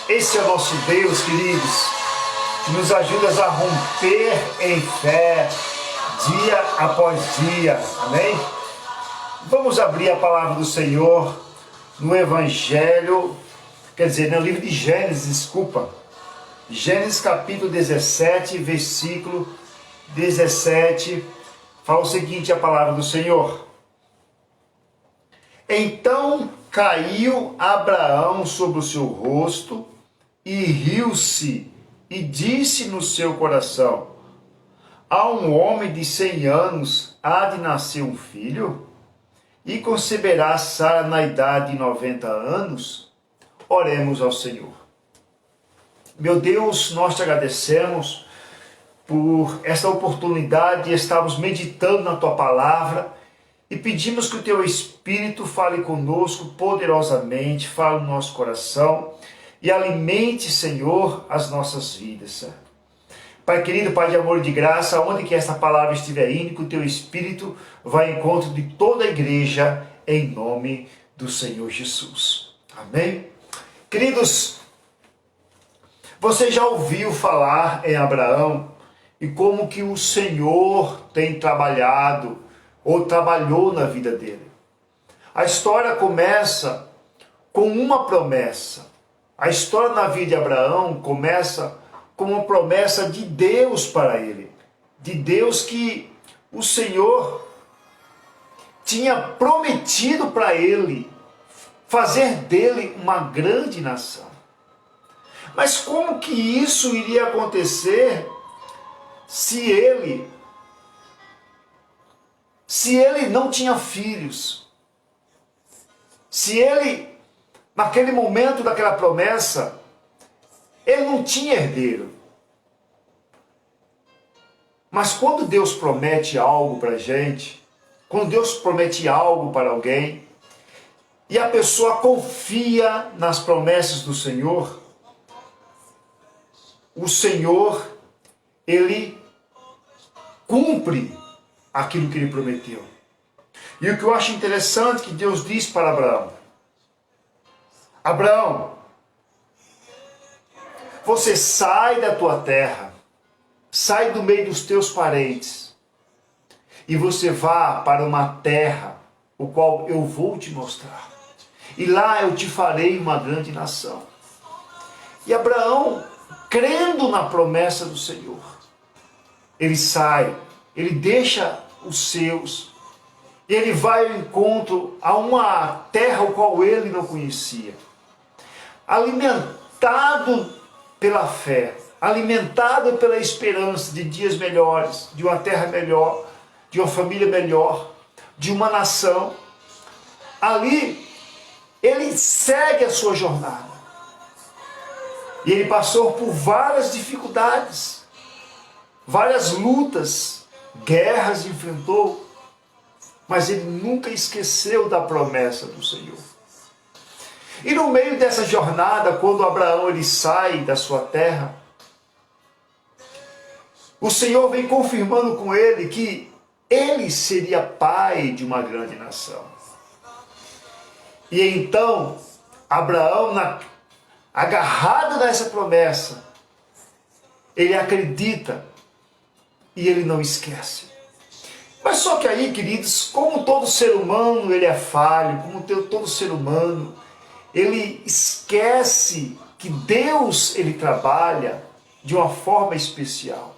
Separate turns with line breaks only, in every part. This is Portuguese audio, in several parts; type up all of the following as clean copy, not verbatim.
Esse é o nosso Deus, queridos, que nos ajuda a romper em fé, dia após dia, amém? Vamos abrir a palavra do Senhor no Evangelho, no livro de Gênesis, desculpa. Gênesis capítulo 17, versículo 17, fala o seguinte, a palavra do Senhor. Então caiu Abraão sobre o seu rosto e riu-se e disse no seu coração: a um homem de 100 anos há de nascer um filho? E conceberá Sara na idade de 90 anos? Oremos ao Senhor. Meu Deus, nós te agradecemos por esta oportunidade de estarmos meditando na tua palavra e pedimos que o teu Espírito fale conosco poderosamente, fale no nosso coração e alimente, Senhor, as nossas vidas, Senhor. Pai querido, Pai de amor e de graça, onde que esta palavra estiver indo, que o teu Espírito vá ao encontro de toda a igreja, em nome do Senhor Jesus. Amém? Queridos, você já ouviu falar em Abraão e como que o Senhor tem trabalhado ou trabalhou na vida dele? A história começa com uma promessa. A história na vida de Abraão começa com uma promessa de Deus para ele. De Deus que o Senhor tinha prometido para ele fazer dele uma grande nação. Mas como que isso iria acontecer se ele não tinha filhos? Se ele, naquele momento daquela promessa, ele não tinha herdeiro. Mas quando Deus promete algo para a gente, quando Deus promete algo para alguém, e a pessoa confia nas promessas do Senhor, o Senhor, ele cumpre aquilo que ele prometeu. E o que eu acho interessante que Deus diz para Abraão: Abraão, você sai da tua terra, sai do meio dos teus parentes, e você vá para uma terra, o qual eu vou te mostrar. E lá eu te farei uma grande nação. E Abraão, crendo na promessa do Senhor, ele sai, ele deixa os seus, e ele vai ao encontro a uma terra o qual ele não conhecia. Alimentado pela fé, alimentado pela esperança de dias melhores, de uma terra melhor, de uma família melhor, de uma nação. Ali, ele segue a sua jornada. E ele passou por várias dificuldades, várias lutas, guerras enfrentou, mas ele nunca esqueceu da promessa do Senhor. E no meio dessa jornada, quando Abraão ele sai da sua terra, o Senhor vem confirmando com ele que ele seria pai de uma grande nação. E então, Abraão, agarrado nessa promessa, ele acredita e ele não esquece. Mas só que aí, queridos, como todo ser humano ele é falho, como todo ser humano, ele esquece que Deus ele trabalha de uma forma especial.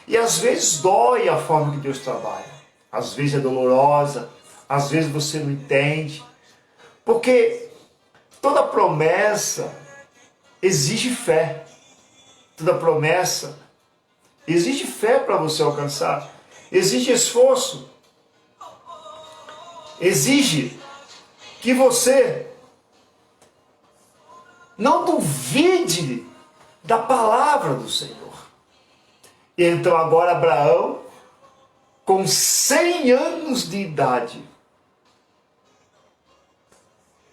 E às vezes dói a forma que Deus trabalha. Às vezes é dolorosa, às vezes você não entende. Porque toda promessa exige fé. Toda promessa exige fé para você alcançar. Exige esforço. Exige que você não duvide da palavra do Senhor. E então agora Abraão, com 100 anos de idade,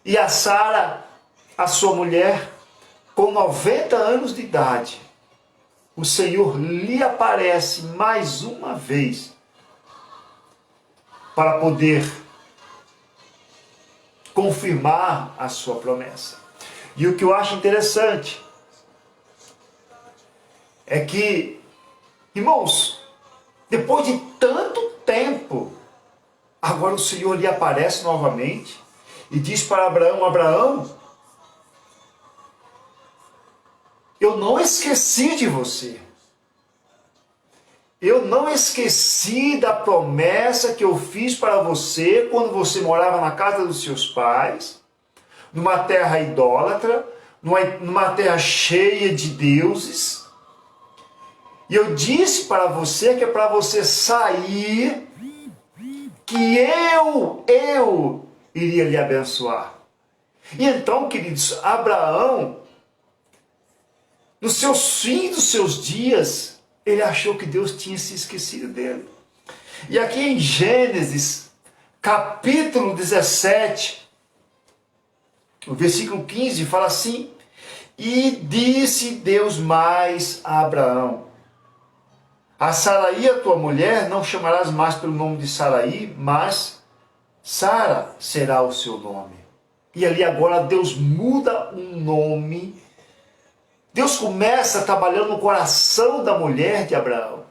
e a Sara, a sua mulher, com 90 anos de idade, o Senhor lhe aparece mais uma vez para poder confirmar a sua promessa. E o que eu acho interessante é que, irmãos, depois de tanto tempo, agora o Senhor lhe aparece novamente e diz para Abraão: Abraão, eu não esqueci de você. Eu não esqueci da promessa que eu fiz para você quando você morava na casa dos seus pais, numa terra idólatra, numa terra cheia de deuses. E eu disse para você que é para você sair, que eu iria lhe abençoar. E então, queridos, Abraão, nos seus fins dos seus dias, ele achou que Deus tinha se esquecido dele. E aqui em Gênesis, capítulo 17, o versículo 15, fala assim: e disse Deus mais a Abraão: a Saraí, a tua mulher, não chamarás mais pelo nome de Saraí, mas Sara será o seu nome. E ali agora Deus muda um nome. Deus começa trabalhando no coração da mulher de Abraão.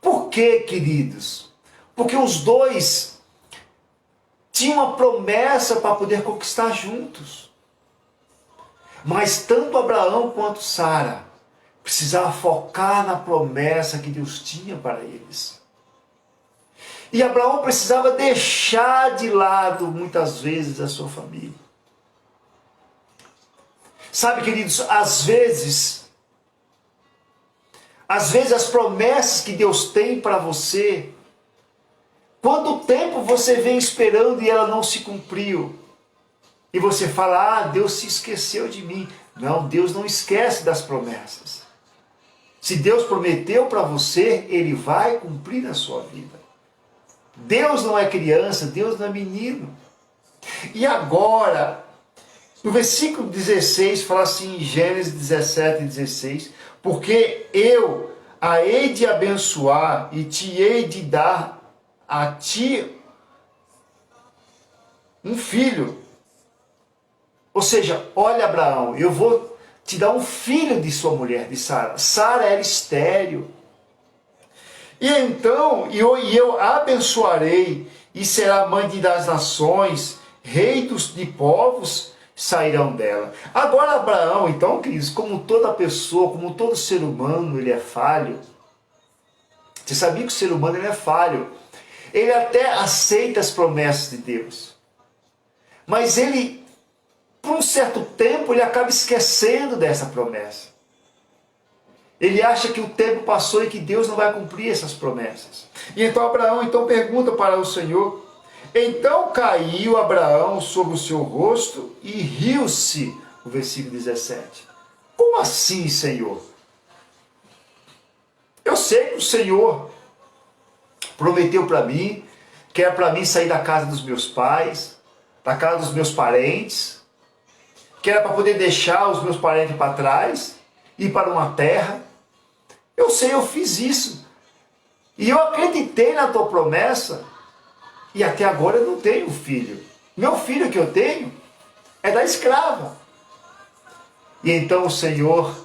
Por quê, queridos? Porque os dois tinham uma promessa para poder conquistar juntos. Mas tanto Abraão quanto Sara precisavam focar na promessa que Deus tinha para eles. E Abraão precisava deixar de lado, muitas vezes, a sua família. Sabe, queridos, às vezes as promessas que Deus tem para você, quanto tempo você vem esperando e ela não se cumpriu, e você fala: ah, Deus se esqueceu de mim. Não, Deus não esquece das promessas. Se Deus prometeu para você, Ele vai cumprir na sua vida. Deus não é criança, Deus não é menino. E agora, no versículo 16, fala assim, em Gênesis 17, 16, porque eu a hei de abençoar e te hei de dar a ti um filho. Ou seja, olha, Abraão, eu vou te dar um filho de sua mulher, de Sara. Sara era estéril. E então, eu a abençoarei, e será mãe das nações, rei de povos sairão dela. Agora Abraão, então, queridos, como toda pessoa, como todo ser humano, ele é falho. Você sabia que o ser humano ele é falho? Ele até aceita as promessas de Deus. Mas ele, por um certo tempo, ele acaba esquecendo dessa promessa. Ele acha que o tempo passou e que Deus não vai cumprir essas promessas. E então Abraão pergunta para o Senhor. Então caiu Abraão sobre o seu rosto e riu-se. O versículo 17. Como assim, Senhor? Eu sei que o Senhor prometeu para mim, que era para mim sair da casa dos meus pais, da casa dos meus parentes, que era para poder deixar os meus parentes para trás, ir para uma terra. Eu sei, eu fiz isso. E eu acreditei na tua promessa. E até agora eu não tenho filho. Meu filho que eu tenho é da escrava. E então o Senhor,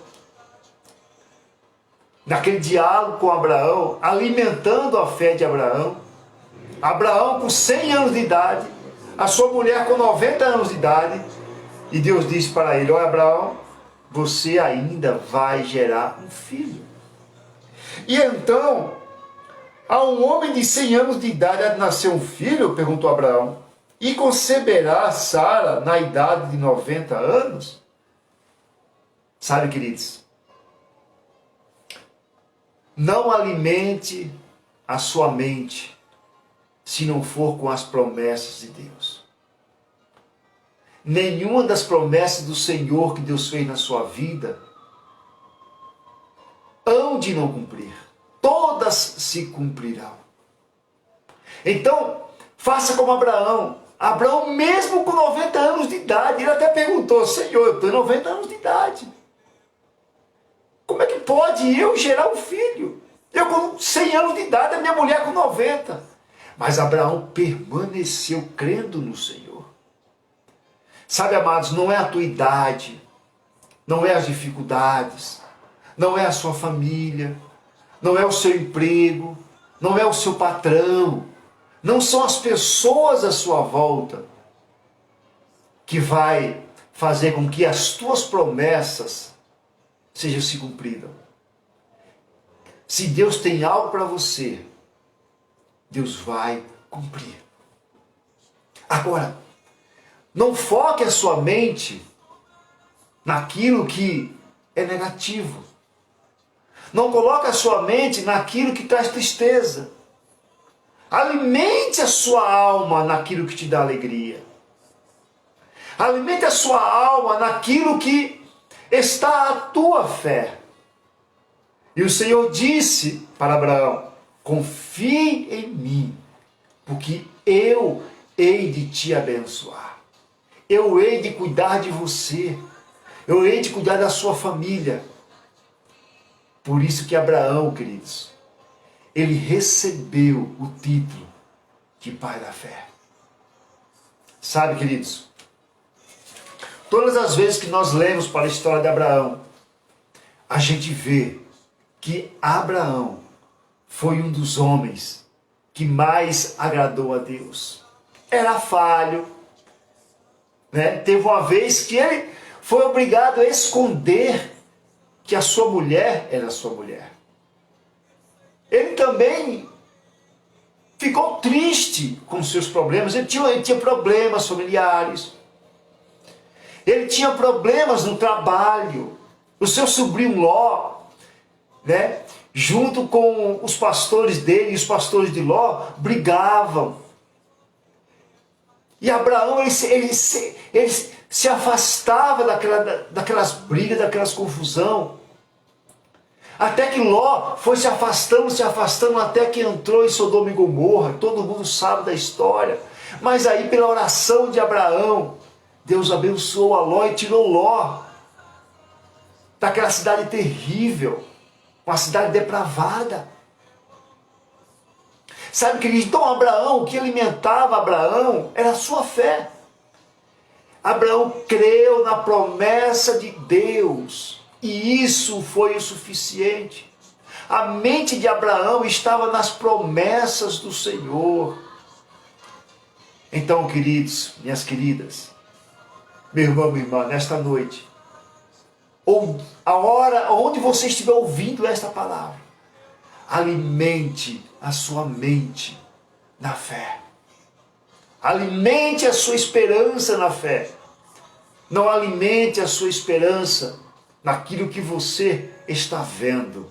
naquele diálogo com Abraão, alimentando a fé de Abraão, Abraão com 100 anos de idade, a sua mulher com 90 anos de idade, e Deus disse para ele: olha, Abraão, você ainda vai gerar um filho. E então, a um homem de 100 anos de idade há de nascer um filho? Perguntou Abraão. E conceberá Sara na idade de 90 anos? Sabe, queridos, não alimente a sua mente se não for com as promessas de Deus. Nenhuma das promessas do Senhor que Deus fez na sua vida hão de não cumprir. Todas se cumprirão. Então, faça como Abraão. Abraão, mesmo com 90 anos de idade, ele até perguntou: Senhor, eu tenho 90 anos de idade. Como é que pode eu gerar um filho? Eu com 100 anos de idade, a minha mulher com 90. Mas Abraão permaneceu crendo no Senhor. Sabe, amados, não é a tua idade, não é as dificuldades, não é a sua família, não é o seu emprego, não é o seu patrão, não são as pessoas à sua volta que vai fazer com que as tuas promessas sejam se cumpridas. Se Deus tem algo para você, Deus vai cumprir. Agora, não foque a sua mente naquilo que é negativo. Não coloque a sua mente naquilo que traz tristeza. Alimente a sua alma naquilo que te dá alegria. Alimente a sua alma naquilo que está a tua fé. E o Senhor disse para Abraão: confie em mim, porque eu hei de te abençoar. Eu hei de cuidar de você. Eu hei de cuidar da sua família. Por isso que Abraão, queridos, ele recebeu o título de pai da fé. Sabe, queridos, todas as vezes que nós lemos para a história de Abraão, a gente vê que Abraão foi um dos homens que mais agradou a Deus. Era falho, né? Teve uma vez que ele foi obrigado a esconder que a sua mulher era sua mulher. Ele também ficou triste com seus problemas. Ele tinha problemas familiares. Ele tinha problemas no trabalho. O seu sobrinho Ló, né, junto com os pastores dele e os pastores de Ló, brigavam. E Abraão, ele se afastava daquelas brigas, daquelas confusão. Até que Ló foi se afastando, até que entrou em Sodoma e Gomorra. Todo mundo sabe da história. Mas aí, pela oração de Abraão, Deus abençoou a Ló e tirou Ló daquela cidade terrível, uma cidade depravada. Sabe, querido? Então Abraão, o que alimentava Abraão era a sua fé. Abraão creu na promessa de Deus. E isso foi o suficiente. A mente de Abraão estava nas promessas do Senhor. Então, queridos, minhas queridas, meu irmão, minha irmã, nesta noite, ou a hora onde você estiver ouvindo esta palavra, alimente a sua mente na fé. Alimente a sua esperança na fé. Não alimente a sua esperança naquilo que você está vendo.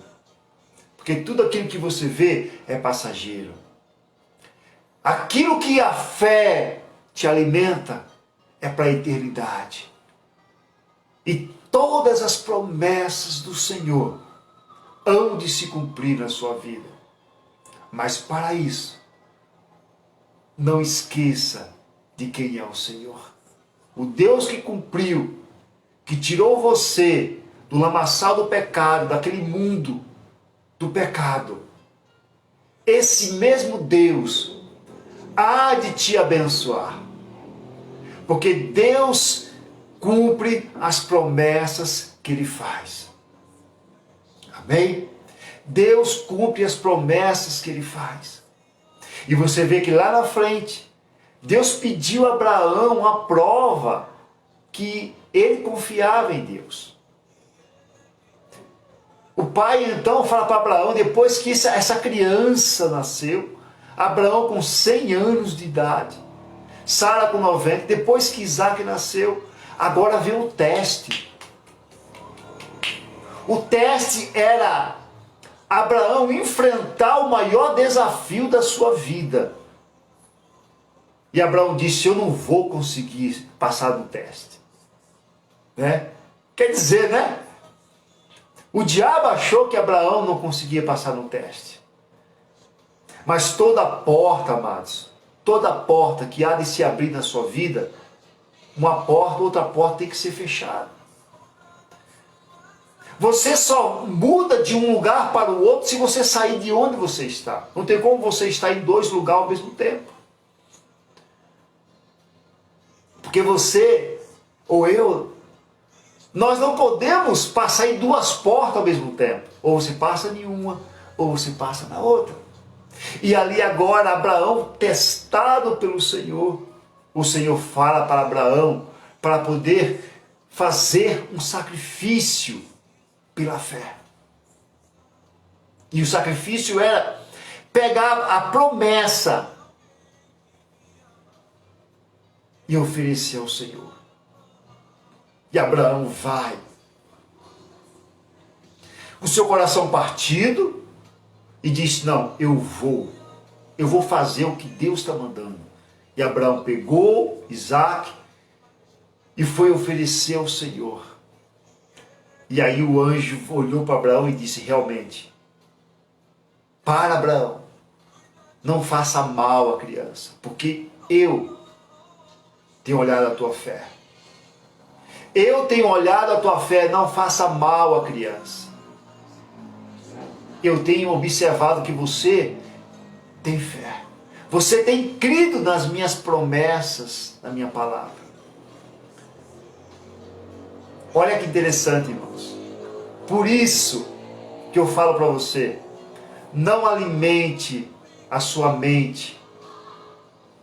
Porque tudo aquilo que você vê é passageiro. Aquilo que a fé te alimenta é para a eternidade. E todas as promessas do Senhor hão de se cumprir na sua vida. Mas para isso, não esqueça de quem é o Senhor. O Deus que cumpriu, que tirou você do lamaçal do pecado, daquele mundo do pecado. Esse mesmo Deus há de te abençoar. Porque Deus cumpre as promessas que Ele faz. Amém? Deus cumpre as promessas que Ele faz. E você vê que lá na frente, Deus pediu a Abraão uma prova que ele confiava em Deus. O pai então fala para Abraão, depois que essa criança nasceu, Abraão com 100 anos de idade, Sara com 90, depois que Isaac nasceu, agora vem o teste. O teste era Abraão enfrentar o maior desafio da sua vida. E Abraão disse, eu não vou conseguir passar no teste. Né? Quer dizer, né? O diabo achou que Abraão não conseguia passar no teste. Mas toda porta, amados, toda porta que há de se abrir na sua vida, uma porta, outra porta tem que ser fechada. Você só muda de um lugar para o outro se você sair de onde você está. Não tem como você estar em 2 lugares ao mesmo tempo. Porque você ou eu. Nós não podemos passar em duas portas ao mesmo tempo. Ou você passa em uma, ou você passa na outra. E ali agora Abraão, testado pelo Senhor, o Senhor fala para Abraão para poder fazer um sacrifício pela fé. E o sacrifício era pegar a promessa e oferecer ao Senhor. E Abraão vai. O seu coração partido e diz, não, eu vou fazer o que Deus está mandando. E Abraão pegou Isaac e foi oferecer ao Senhor. E aí o anjo olhou para Abraão e disse, realmente, para Abraão, não faça mal à criança, porque eu tenho olhado a tua fé. Eu tenho olhado a tua fé, não faça mal à criança. Eu tenho observado que você tem fé. Você tem crido nas minhas promessas, na minha palavra. Olha que interessante, irmãos. Por isso que eu falo para você, não alimente a sua mente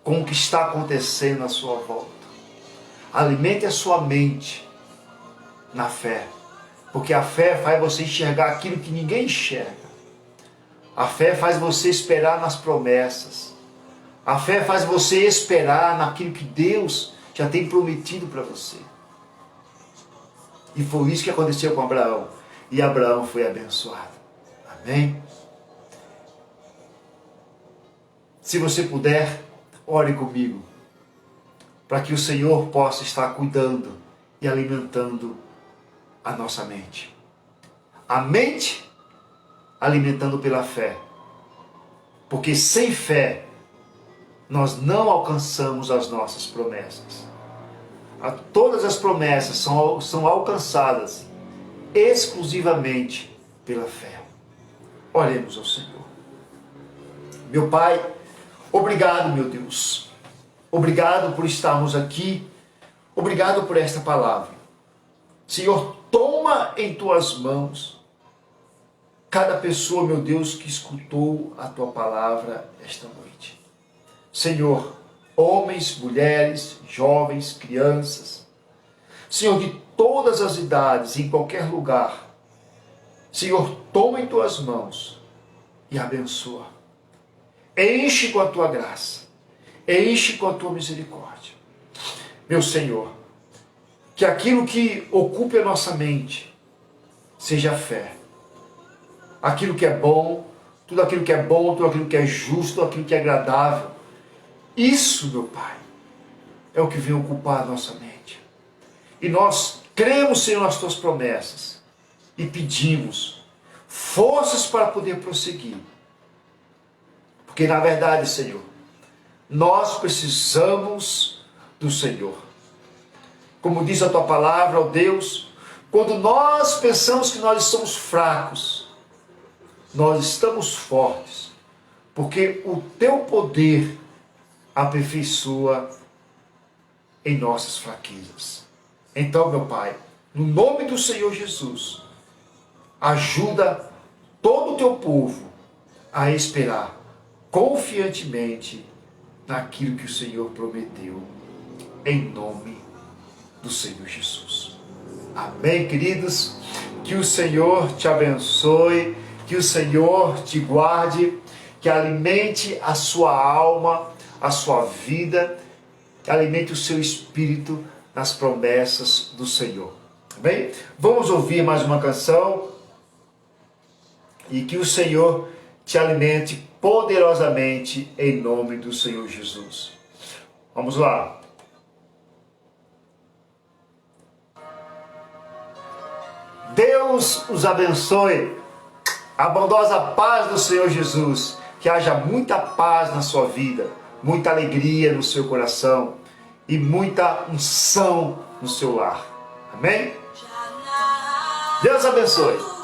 com o que está acontecendo à sua volta. Alimente a sua mente na fé, porque a fé faz você enxergar aquilo que ninguém enxerga. A fé faz você esperar nas promessas. A fé faz você esperar naquilo que Deus já tem prometido para você. E foi isso que aconteceu com Abraão. E Abraão foi abençoado. Amém? Se você puder, ore comigo, para que o Senhor possa estar cuidando e alimentando a nossa mente. A mente alimentando pela fé. Porque sem fé, nós não alcançamos as nossas promessas. Todas as promessas são alcançadas exclusivamente pela fé. Oremos ao Senhor. Meu Pai, obrigado, meu Deus. Obrigado por estarmos aqui. Obrigado por esta palavra. Senhor, toma em tuas mãos cada pessoa, meu Deus, que escutou a tua palavra esta noite. Senhor, homens, mulheres, jovens, crianças, Senhor, de todas as idades, em qualquer lugar, Senhor, toma em tuas mãos e abençoa. Enche com a tua graça, enche com a tua misericórdia. Meu Senhor, que aquilo que ocupe a nossa mente seja a fé. Aquilo que é bom, tudo aquilo que é bom, tudo aquilo que é justo, tudo aquilo que é agradável. Isso, meu Pai, é o que vem ocupar a nossa mente. E nós cremos, Senhor, nas tuas promessas e pedimos forças para poder prosseguir. Porque, na verdade, Senhor, nós precisamos do Senhor. Como diz a tua palavra, ó Deus, quando nós pensamos que nós somos fracos, nós estamos fortes, porque o teu poder aperfeiçoa em nossas fraquezas. Então, meu Pai, no nome do Senhor Jesus, ajuda todo o teu povo a esperar confiantemente naquilo que o Senhor prometeu, em nome do Senhor Jesus. Amém, queridos? Que o Senhor te abençoe, que o Senhor te guarde, que alimente a sua alma, a sua vida, que alimente o seu espírito nas promessas do Senhor. Amém? Vamos ouvir mais uma canção e que o Senhor te alimente poderosamente em nome do Senhor Jesus. Vamos lá. Deus os abençoe. A bondosa paz do Senhor Jesus. Que haja muita paz na sua vida, muita alegria no seu coração e muita unção no seu lar. Amém? Deus abençoe.